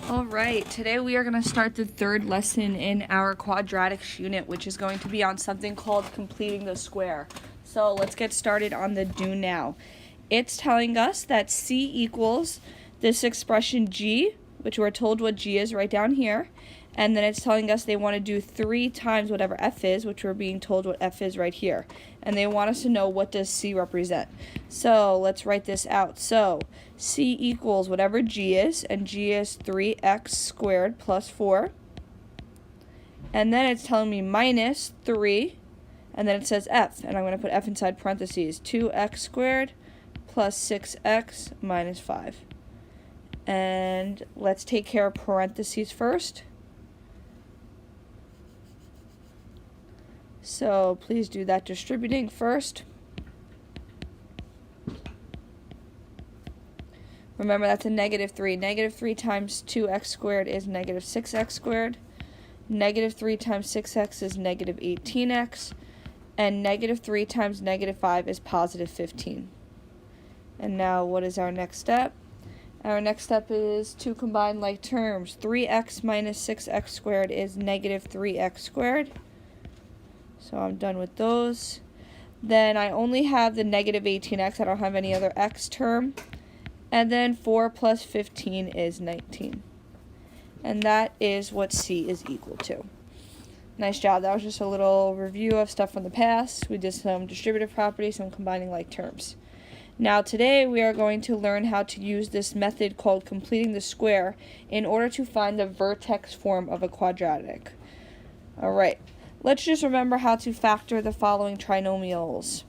All right, today we are going to start the third lesson in our quadratics unit, which is going to be on something called completing the square. So let's get started on the do now. It's telling us that C equals this expression G, which we're told what G is right down here, and then it's telling us they want to do 3 times whatever F is, which we're being told what F is right here. And they want us to know what does C represent. So let's write this out. So C equals whatever G is, and G is 3x squared plus 4. And then it's telling me minus 3, and then it says F, and I'm going to put F inside parentheses, 2x squared plus 6x minus 5. And let's take care of parentheses first. So please do that distributing first. Remember, that's a negative 3. Negative 3 times 2x squared is negative 6x squared. Negative 3 times 6x is negative 18x. And negative 3 times negative 5 is positive 15. And now what is our next step? Our next step is to combine like terms. 3x minus 6x squared is negative 3x squared. So I'm done with those. Then I only have the negative 18x. I don't have any other x term. And then 4 plus 15 is 19. And that is what C is equal to. Nice job. That was just a little review of stuff from the past. We did some distributive properties, some combining like terms. Now today we are going to learn how to use this method called completing the square in order to find the vertex form of a quadratic. Alright, let's just remember how to factor the following trinomials.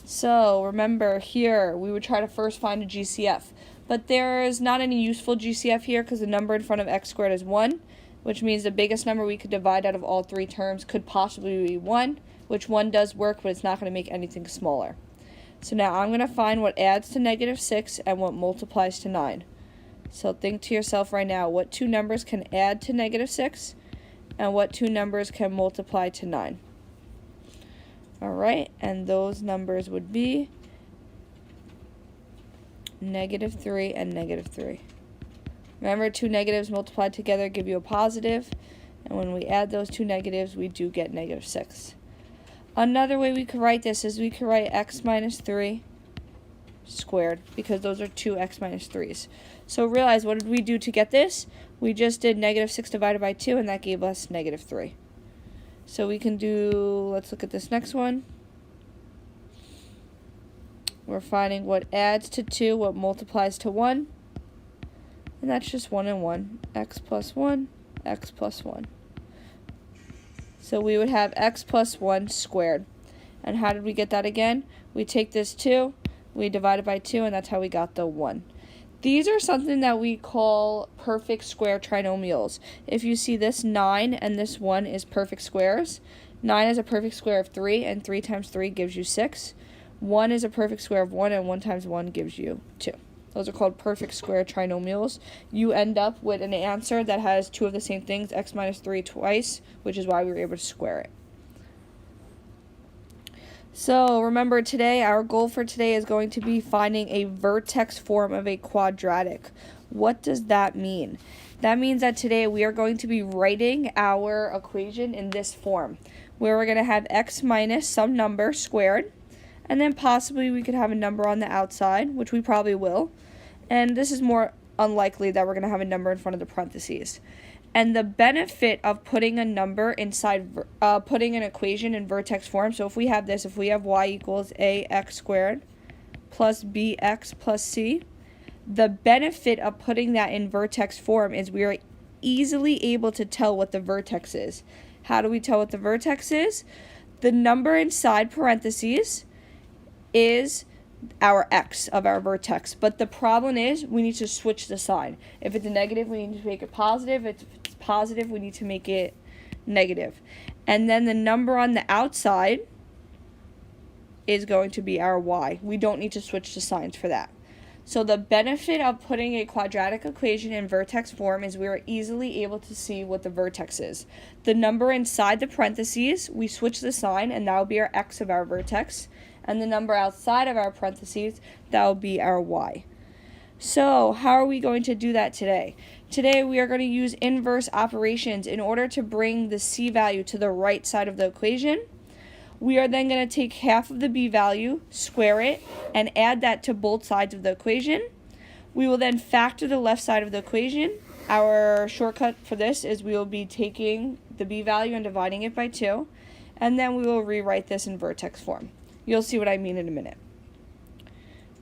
So remember here we would try to first find a GCF, but there's not any useful GCF here because the number in front of x squared is 1, which means the biggest number we could divide out of all 3 terms could possibly be 1, which 1 does work, but it's not going to make anything smaller. So now I'm going to find what adds to negative 6 and what multiplies to 9. So think to yourself right now, what 2 numbers can add to negative 6 and what 2 numbers can multiply to 9? Alright, and those numbers would be negative 3 and negative 3. Remember, 2 negatives multiplied together give you a positive, and when we add those 2 negatives, we do get negative 6. Another way we could write this is we could write x minus 3 squared, because those are 2x minus 3's. So realize, what did we do to get this? We just did negative 6 divided by 2, and that gave us negative 3. So we can do, let's look at this next one. We're finding what adds to 2, what multiplies to 1. And that's just 1 and 1. X plus 1, x plus 1. So we would have x plus 1 squared. And how did we get that again? We take this 2, we divide it by 2, and that's how we got the 1. These are something that we call perfect square trinomials. If you see this 9 and this 1 is perfect squares, 9 is a perfect square of 3, and 3 times 3 gives you 6. 1 is a perfect square of 1, and 1 times 1 gives you 2. Those are called perfect square trinomials. You end up with an answer that has 2 of the same things, x minus 3 twice, which is why we were able to square it. So remember, today, our goal for today is going to be finding a vertex form of a quadratic. What does that mean? That means that today we are going to be writing our equation in this form, where we're going to have x minus some number squared, and then possibly we could have a number on the outside, which we probably will. And this is more unlikely that we're going to have a number in front of the parentheses. And the benefit of putting a number inside, putting an equation in vertex form, so if we have this, if we have y equals ax squared plus bx plus c, the benefit of putting that in vertex form is we are easily able to tell what the vertex is. How do we tell what the vertex is? The number inside parentheses is our x of our vertex, but the problem is we need to switch the sign. If it's a negative, we need to make it positive. If it's positive, we need to make it negative. And then the number on the outside is going to be our y. We don't need to switch the signs for that. So the benefit of putting a quadratic equation in vertex form is we are easily able to see what the vertex is. The number inside the parentheses, we switch the sign, and that will be our x of our vertex. And the number outside of our parentheses, that will be our y. So how are we going to do that today? Today we are going to use inverse operations in order to bring the c value to the right side of the equation. We are then going to take half of the b value, square it, and add that to both sides of the equation. We will then factor the left side of the equation. Our shortcut for this is we will be taking the b value and dividing it by 2, and then we will rewrite this in vertex form. You'll see what I mean in a minute.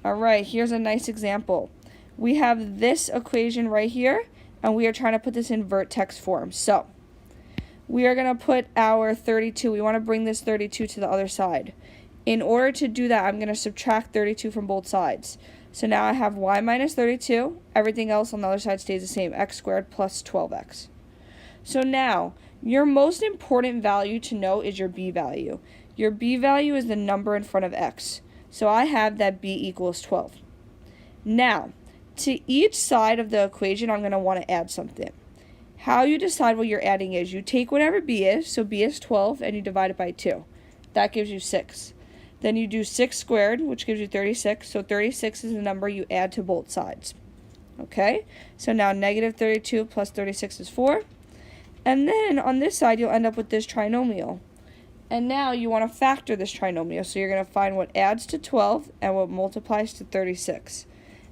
Alright, here's a nice example. We have this equation right here, and we are trying to put this in vertex form. So, we are going to put our 32, we want to bring this 32 to the other side. In order to do that, I'm going to subtract 32 from both sides. So now I have y minus 32, everything else on the other side stays the same, x squared plus 12x. So now, your most important value to know is your b value. Your b value is the number in front of x. So I have that b equals 12. Now, to each side of the equation, I'm going to want to add something. How you decide what you're adding is you take whatever b is, so b is 12, and you divide it by 2. That gives you 6. Then you do 6 squared, which gives you 36, so 36 is the number you add to both sides. Okay, so now negative 32 plus 36 is 4. And then on this side, you'll end up with this trinomial. And now you want to factor this trinomial, so you're going to find what adds to 12 and what multiplies to 36.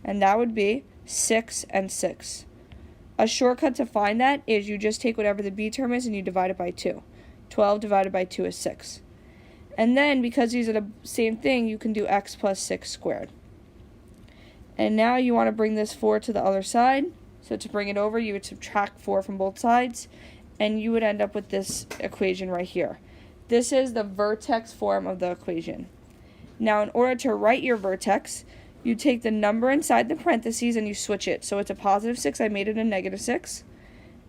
And that would be 6 and 6. A shortcut to find that is you just take whatever the b term is and you divide it by 2. 12 divided by 2 is 6. And then, because these are the same thing, you can do x plus 6 squared. And now you want to bring this 4 to the other side. So to bring it over, you would subtract 4 from both sides, and you would end up with this equation right here. This is the vertex form of the equation. Now, in order to write your vertex, you take the number inside the parentheses and you switch it. So it's a positive 6, I made it a negative 6.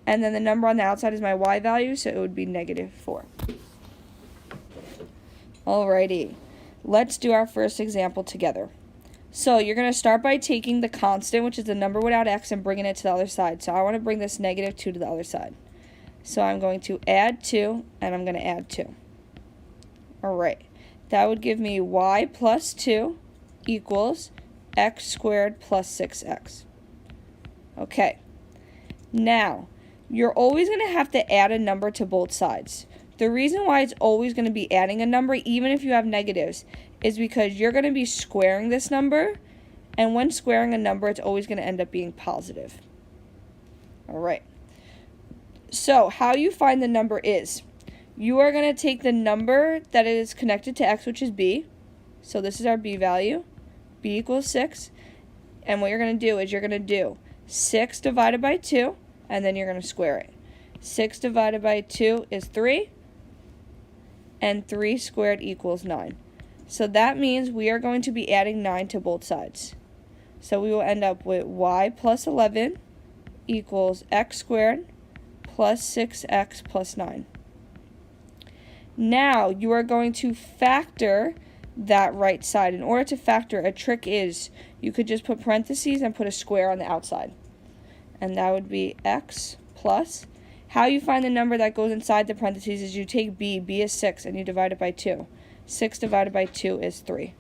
And then the number on the outside is my y value, so it would be negative 4. Alrighty, let's do our first example together. So you're going to start by taking the constant, which is the number without x, and bringing it to the other side. So I want to bring this negative 2 to the other side. So I'm going to add 2, and I'm going to add 2. Alright, that would give me y plus 2 equals x squared plus 6x. Okay, now, you're always going to have to add a number to both sides. The reason why it's always going to be adding a number, even if you have negatives, is because you're going to be squaring this number, and when squaring a number, it's always going to end up being positive. Alright, so how you find the number is, you are going to take the number that is connected to x, which is b, so this is our b value, b equals 6, and what you're going to do is you're going to do 6 divided by 2, and then you're going to square it. 6 divided by 2 is 3, and 3 squared equals 9. So that means we are going to be adding 9 to both sides. So we will end up with y plus 11 equals x squared plus 6x plus 9. Now you are going to factor that right side. In order to factor, a trick is you could just put parentheses and put a square on the outside. And that would be x plus. How you find the number that goes inside the parentheses is you take b is 6, and you divide it by 2. 6 divided by 2 is 3.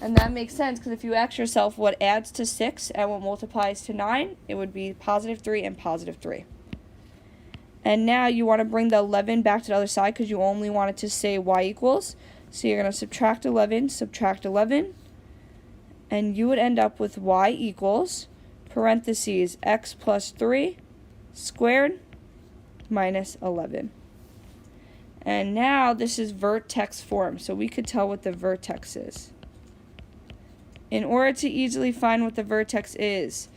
And that makes sense, because if you ask yourself what adds to 6 and what multiplies to 9, it would be positive 3 and positive 3. And now you want to bring the 11 back to the other side because you only wanted to say y equals. So you're going to subtract 11, and you would end up with y equals, parentheses, x plus 3 squared minus 11. And now this is vertex form, so we could tell what the vertex is. In order to easily find what the vertex is,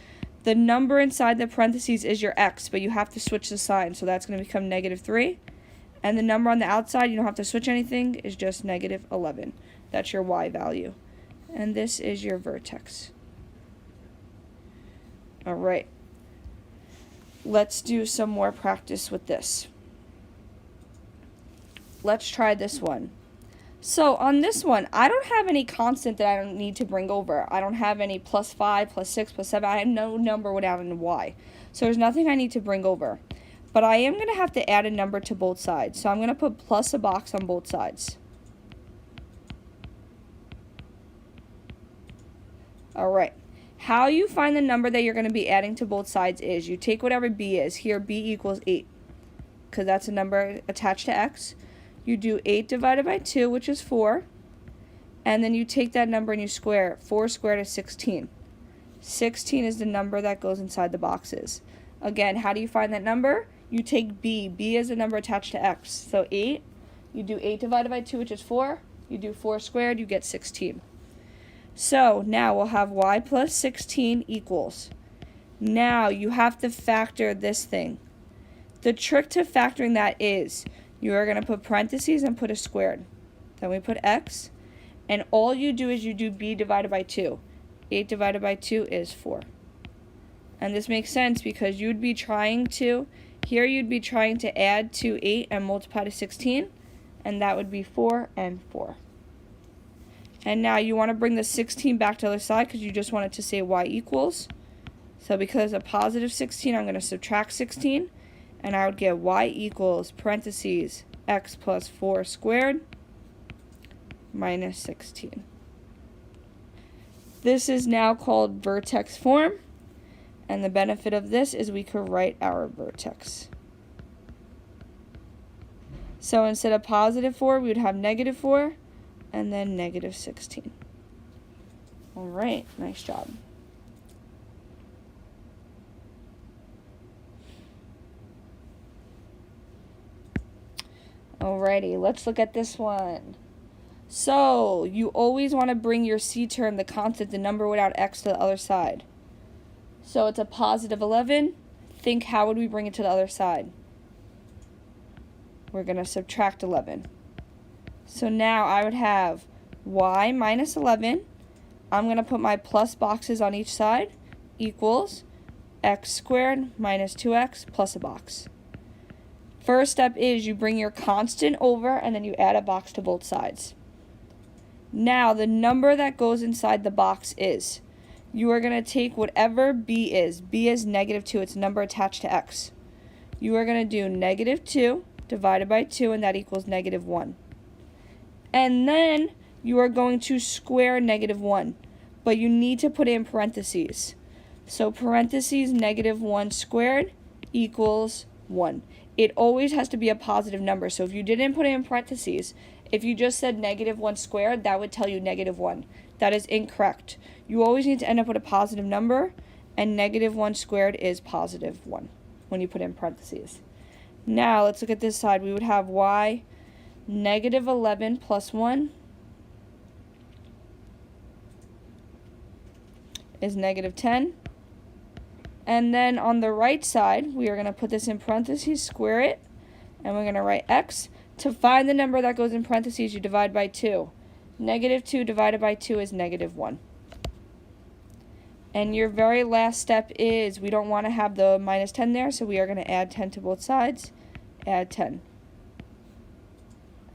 the number inside the parentheses is your x, but you have to switch the sign, so that's going to become negative 3. And the number on the outside, you don't have to switch anything, is just negative 11. That's your y value. And this is your vertex. Alright. Let's do some more practice with this. Let's try this one. So on this one, I don't have any constant that I don't need to bring over. I don't have any plus 5, plus 6, plus 7. I have no number without a y. So there's nothing I need to bring over. But I am going to have to add a number to both sides. So I'm going to put plus a box on both sides. Alright. How you find the number that you're going to be adding to both sides is you take whatever b is. Here b equals 8 because that's a number attached to x. You do 8 divided by 2, which is 4. And then you take that number and you square it. 4 squared is 16. 16 is the number that goes inside the boxes. Again, how do you find that number? You take b. b is the number attached to x. So 8, you do 8 divided by 2, which is 4. You do 4 squared, you get 16. So now we'll have y plus 16 equals. Now you have to factor this thing. The trick to factoring that is you are going to put parentheses and put a squared. Then we put x. And all you do is you do b divided by 2. 8 divided by 2 is 4. And this makes sense because you'd be trying to add to 8 and multiply to 16. And that would be 4 and 4. And now you want to bring the 16 back to the other side because you just want it to say y equals. So because of positive 16, I'm going to subtract 16. And I would get y equals parentheses x plus 4 squared minus 16. This is now called vertex form. And the benefit of this is we could write our vertex. So instead of positive 4, we would have negative 4. And then negative 16. All right, nice job. Alrighty, let's look at this one. So, you always want to bring your c term, the constant, the number without x, to the other side. So it's a positive 11. Think, how would we bring it to the other side? We're going to subtract 11. So now I would have y minus 11. I'm going to put my plus boxes on each side equals x squared minus 2x plus a box. First step is you bring your constant over and then you add a box to both sides. Now the number that goes inside the box is, you are going to take whatever b is. b is negative 2. It's a number attached to x. You are going to do negative 2 divided by 2 and that equals negative 1. And then you are going to square negative 1. But you need to put it in parentheses. So parentheses negative 1 squared equals 1. It always has to be a positive number. So if you didn't put it in parentheses, if you just said negative 1 squared, that would tell you negative 1. That is incorrect. You always need to end up with a positive number. And negative 1 squared is positive 1 when you put it in parentheses. Now let's look at this side. We would have y negative 11 plus 1 is negative 10. And then on the right side, we are going to put this in parentheses, square it, and we're going to write x. To find the number that goes in parentheses, you divide by 2. Negative 2 divided by 2 is negative 1. And your very last step is, we don't want to have the minus 10 there, so we are going to add 10 to both sides. Add 10.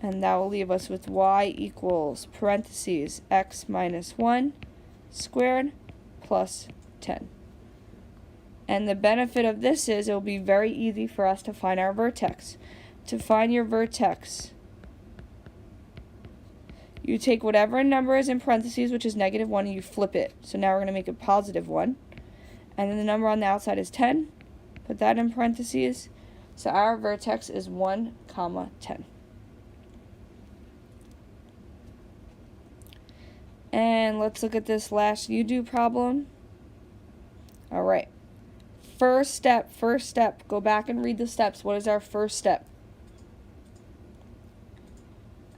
And that will leave us with y equals parentheses x minus 1 squared plus 10. And the benefit of this is it will be very easy for us to find our vertex. To find your vertex, you take whatever number is in parentheses, which is negative 1, and you flip it. So now we're going to make it positive 1. And then the number on the outside is 10. Put that in parentheses. So our vertex is 1, 10. And let's look at this last you-do problem. All right. First step. Go back and read the steps. What is our first step?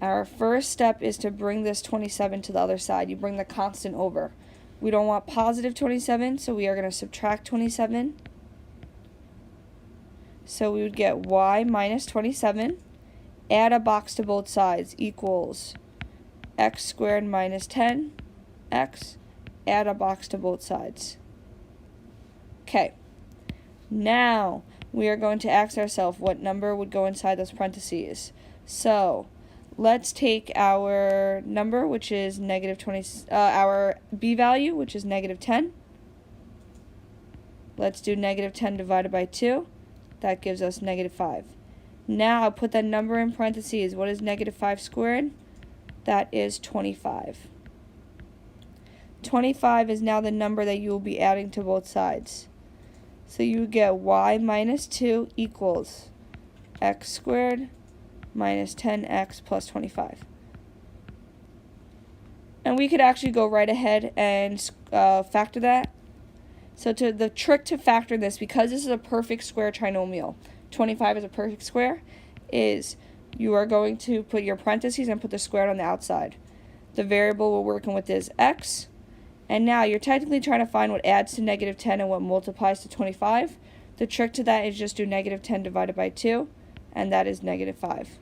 Our first step is to bring this 27 to the other side. You bring the constant over. We don't want positive 27, so we are going to subtract 27. So we would get y minus 27. Add a box to both sides equals x squared minus 10x. Add a box to both sides. Okay. Now we are going to ask ourselves what number would go inside those parentheses. So let's take our number, which is negative 20, our b value, which is negative 10. Let's do negative 10 divided by 2. That gives us negative 5. Now I'll put that number in parentheses. What is negative 5 squared? That is 25. 25 is now the number that you will be adding to both sides. So you would get y minus 2 equals x squared minus 10x plus 25. And we could actually go right ahead and factor that. So the trick to factor this, because this is a perfect square trinomial, 25 is a perfect square, is you are going to put your parentheses and put the square on the outside. The variable we're working with is x. And now you're technically trying to find what adds to negative 10 and what multiplies to 25. The trick to that is just do negative 10 divided by 2, and that is negative 5.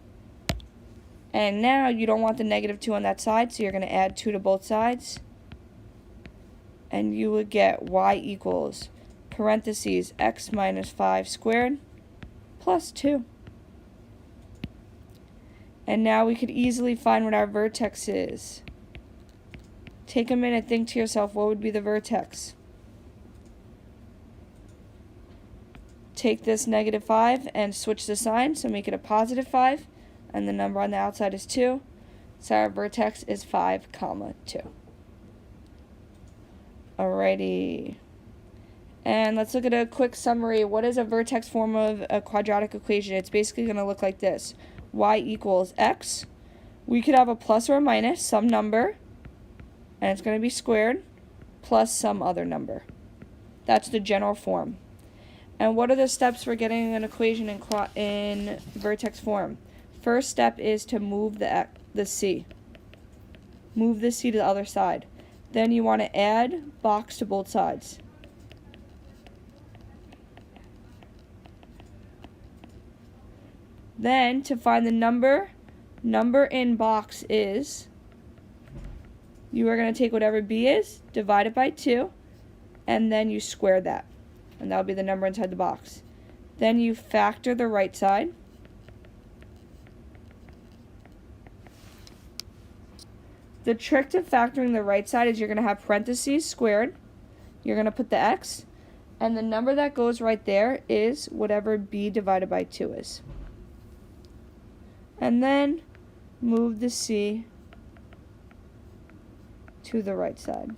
And now you don't want the negative 2 on that side, so you're going to add 2 to both sides. And you would get y equals parentheses x minus 5 squared plus 2. And now we could easily find what our vertex is. Take a minute, think to yourself, what would be the vertex? Take this negative 5 and switch the sign, so make it a positive 5, and the number on the outside is 2. So our vertex is 5, 2. Alrighty. And let's look at a quick summary. What is a vertex form of a quadratic equation? It's basically going to look like this. Y equals x. We could have a plus or a minus, some number, and it's going to be squared, plus some other number. That's the general form. And what are the steps for getting an equation in vertex form? First step is to move the c. Move the c to the other side. Then you want to add box to both sides. Then, to find the number in box is, you are going to take whatever b is, divide it by 2, and then you square that. And that will be the number inside the box. Then you factor the right side. The trick to factoring the right side is you're going to have parentheses squared. You're going to put the x, and the number that goes right there is whatever b divided by 2 is. And then move the c to the right side.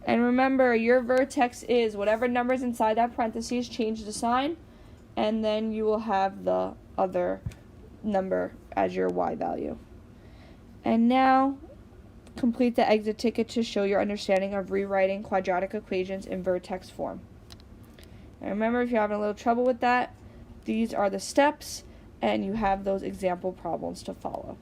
And remember, your vertex is whatever number's inside that parentheses, change the sign, and then you will have the other number as your y value. And now, complete the exit ticket to show your understanding of rewriting quadratic equations in vertex form. And remember, if you're having a little trouble with that, these are the steps, and you have those example problems to follow.